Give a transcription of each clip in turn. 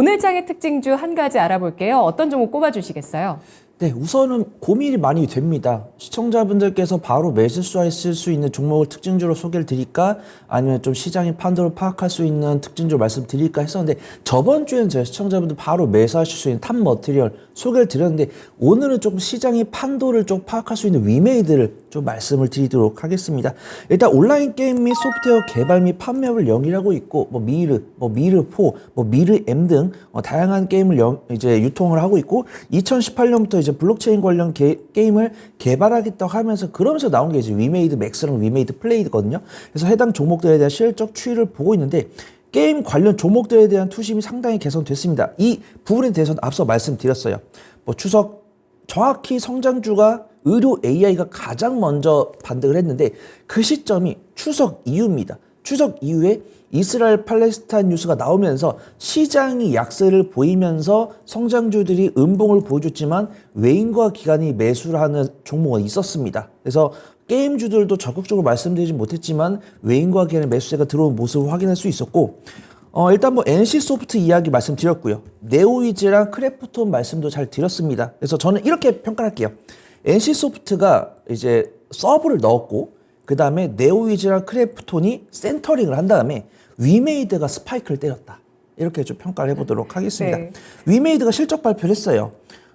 오늘 장의 특징 중 한 가지 알아볼게요. 어떤 종목 꼽아주시겠어요? 네, 우선은 고민이 많이 됩니다. 시청자분들께서 바로 매수하실 수 있는 종목을 특징주로 소개를 드릴까? 아니면 좀 시장의 판도를 파악할 수 있는 특징주로 말씀드릴까 했었는데, 저번 주에는 제가 시청자분들 바로 매수하실 수 있는 탑 머티리얼 소개를 드렸는데, 오늘은 조금 시장의 판도를 좀 파악할 수 있는 위메이드를 좀 말씀을 드리도록 하겠습니다. 일단 온라인 게임 및 소프트웨어 개발 및 판매업을 영위하고 있고, 미르4, 미르M 등 다양한 게임을 이제 유통을 하고 있고, 2018년부터 이제 블록체인 관련 게임을 개발하겠다고 하면서 그러면서 나온 게 이제 위메이드 맥스랑 위메이드 플레이거든요. 그래서 해당 종목들에 대한 실적 추이를 보고 있는데, 게임 관련 종목들에 대한 투심이 상당히 개선됐습니다. 이 부분에 대해서는 앞서 말씀드렸어요. 추석 정확히 성장주가 의료 AI가 가장 먼저 반등을 했는데, 그 시점이 추석 이후입니다. 추석 이후에 이스라엘 팔레스타인 뉴스가 나오면서 시장이 약세를 보이면서 성장주들이 음봉을 보여줬지만 외인과 기관이 매수를 하는 종목은 있었습니다. 그래서 게임주들도 적극적으로 말씀드리지 못했지만 외인과 기관의 매수세가 들어온 모습을 확인할 수 있었고, 일단 NC소프트 이야기 말씀드렸고요. 네오위즈랑 크래프톤 말씀도 잘 드렸습니다. 그래서 저는 이렇게 평가할게요. NC소프트가 이제 서브를 넣었고, 그 다음에 네오위즈랑 크래프톤이 센터링을 한 다음에 위메이드가 스파이크를 때렸다. 이렇게 좀 평가를 해보도록 하겠습니다. 네. 위메이드가 실적 발표를 했어요.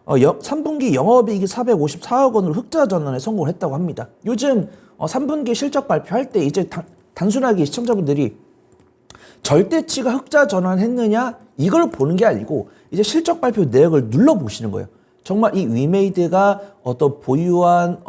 3분기 영업이익이 454억 원으로 흑자 전환에 성공을 했다고 합니다. 요즘 3분기 실적 발표할 때 이제 단순하게 시청자분들이 절대치가 흑자 전환했느냐 이걸 보는 게 아니고 이제 실적 발표 내역을 눌러보시는 거예요. 정말 이 위메이드가 어떤 보유한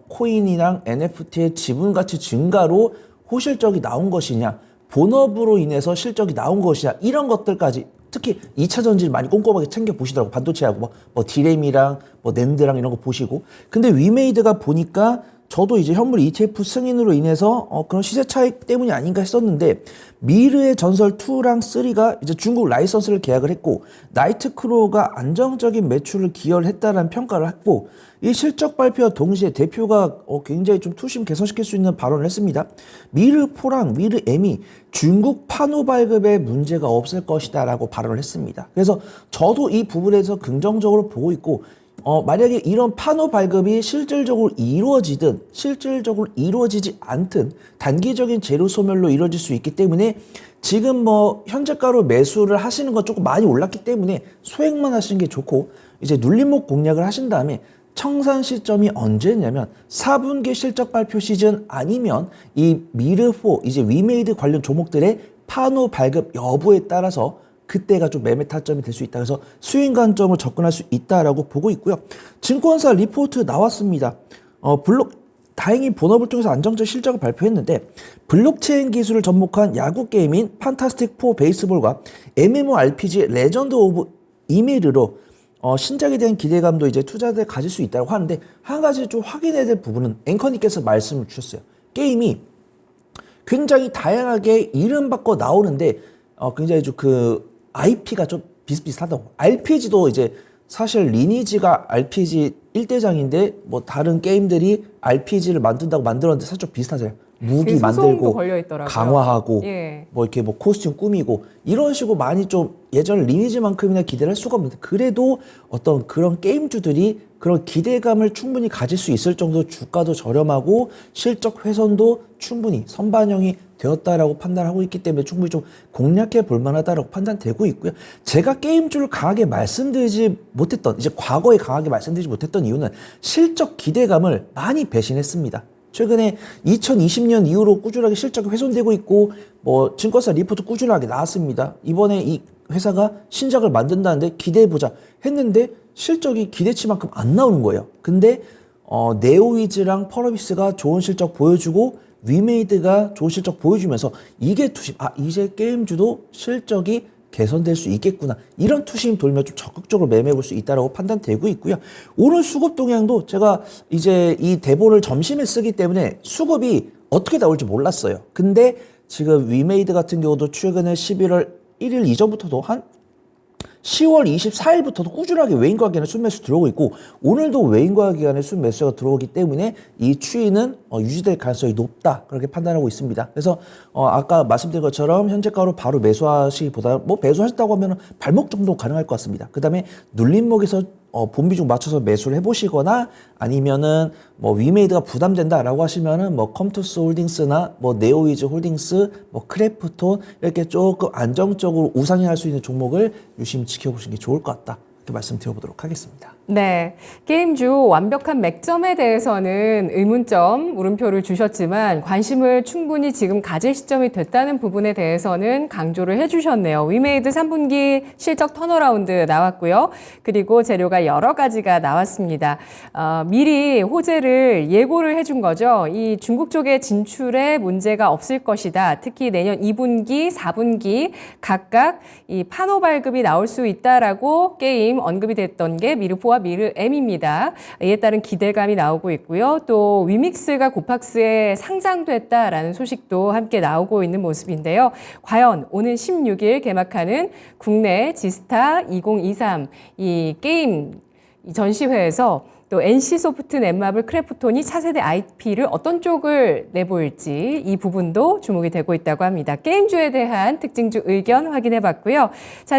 코인이랑 NFT의 지분 가치 증가로 호실적이 나온 것이냐, 본업으로 인해서 실적이 나온 것이냐, 이런 것들까지 특히 2차 전지를 많이 꼼꼼하게 챙겨 보시더라고. 반도체하고 디램이랑 낸드랑 이런 거 보시고. 근데 위메이드가 보니까 저도 이제 현물 ETF 승인으로 인해서 그런 시세 차익 때문이 아닌가 했었는데, 미르의 전설 2랑 3가 이제 중국 라이선스를 계약을 했고, 나이트크로우가 안정적인 매출을 기여를 했다는 평가를 했고, 이 실적 발표와 동시에 대표가 굉장히 좀 투심 개선시킬 수 있는 발언을 했습니다. 미르4랑 미르M이 중국 판호 발급에 문제가 없을 것이다 라고 발언을 했습니다. 그래서 저도 이 부분에서 긍정적으로 보고 있고, 만약에 이런 판호 발급이 실질적으로 이루어지든 실질적으로 이루어지지 않든 단기적인 재료 소멸로 이루어질 수 있기 때문에 지금 현재가로 매수를 하시는 건 조금 많이 올랐기 때문에 소액만 하시는 게 좋고, 이제 눌림목 공략을 하신 다음에 청산 시점이 언제냐면 4분기 실적 발표 시즌 아니면 이 미르4 이제 위메이드 관련 종목들의 판호 발급 여부에 따라서 그때가 좀 매매 타점이 될 수 있다. 그래서 수익 관점을 접근할 수 있다라고 보고 있고요. 증권사 리포트 나왔습니다. 다행히 본업을 통해서 안정적 실적을 발표했는데, 블록체인 기술을 접목한 야구 게임인 판타스틱 4 베이스볼과 MMORPG 레전드 오브 이미르로 신작에 대한 기대감도 이제 투자자들 가질 수 있다고 하는데, 한 가지 좀 확인해야 될 부분은 앵커님께서 말씀을 주셨어요. 게임이 굉장히 다양하게 이름 바꿔 나오는데 굉장히 좀 IP가 좀 비슷비슷하다고. RPG도 이제 사실 리니지가 RPG 1대장인데 다른 게임들이 RPG를 만든다고 만들었는데 사실 좀 비슷하잖아요. 무기 만들고 강화하고 이렇게 코스튬 꾸미고 이런 식으로 많이 좀 예전 리니지만큼이나 기대를 할 수가 없는데, 그래도 어떤 그런 게임주들이 그런 기대감을 충분히 가질 수 있을 정도로 주가도 저렴하고 실적 훼손도 충분히 선반영이 되었다라고 판단하고 있기 때문에 충분히 좀 공략해 볼 만하다라고 판단되고 있고요. 제가 게임주를 강하게 말씀드리지 못했던, 이제 과거에 강하게 말씀드리지 못했던 이유는 실적 기대감을 많이 배신했습니다. 최근에 2020년 이후로 꾸준하게 실적이 훼손되고 있고, 증권사 리포트 꾸준하게 나왔습니다. 이번에 이 회사가 신작을 만든다는데 기대해보자 했는데 실적이 기대치만큼 안 나오는 거예요. 근데 네오위즈랑 펄어비스가 좋은 실적 보여주고 위메이드가 좋은 실적 보여주면서 이게 투심, 이제 게임주도 실적이 개선될 수 있겠구나, 이런 투심 돌면 좀 적극적으로 매매해 볼 수 있다고 판단되고 있고요. 오늘 수급 동향도 제가 이제 이 대본을 점심에 쓰기 때문에 수급이 어떻게 나올지 몰랐어요. 근데 지금 위메이드 같은 경우도 최근에 11월 1일 이전부터도 한 10월 24일부터도 꾸준하게 외인과 기관의 순매수 들어오고 있고 오늘도 외인과 기관의 순매수가 들어오기 때문에 이 추이는 유지될 가능성이 높다 그렇게 판단하고 있습니다. 그래서 아까 말씀드린 것처럼 현재가로 바로 매수하시기보다 뭐 매수하셨다고 하면 발목 정도 가능할 것 같습니다. 그 다음에 눌림목에서 본비중 맞춰서 매수를 해보시거나 아니면은 뭐 위메이드가 부담된다라고 하시면은 뭐 컴투스 홀딩스나 뭐 네오이즈 홀딩스, 뭐 크래프톤 이렇게 조금 안정적으로 우상향할 수 있는 종목을 유심히 지켜보시는 게 좋을 것 같다. 이렇게 말씀드려보도록 하겠습니다. 네, 게임주 완벽한 맥점에 대해서는 의문점, 물음표를 주셨지만 관심을 충분히 지금 가질 시점이 됐다는 부분에 대해서는 강조를 해주셨네요. 위메이드 3분기 실적 턴어라운드 나왔고요. 그리고 재료가 여러 가지가 나왔습니다. 미리 호재를 예고를 해준 거죠. 이 중국 쪽의 진출에 문제가 없을 것이다. 특히 내년 2분기, 4분기 각각 이 판호 발급이 나올 수 있다라고 게임 언급이 됐던 게 미르포와 미르 M입니다. 이에 따른 기대감이 나오고 있고요. 또 위믹스가 고팍스에 상장됐다라는 소식도 함께 나오고 있는 모습인데요. 과연 오는 16일 개막하는 국내 지스타 2023 이 게임 전시회에서 또 NC소프트, 넷마블, 크래프톤이 차세대 IP를 어떤 쪽을 내보일지 이 부분도 주목이 되고 있다고 합니다. 게임주에 대한 특징주 의견 확인해 봤고요. 자,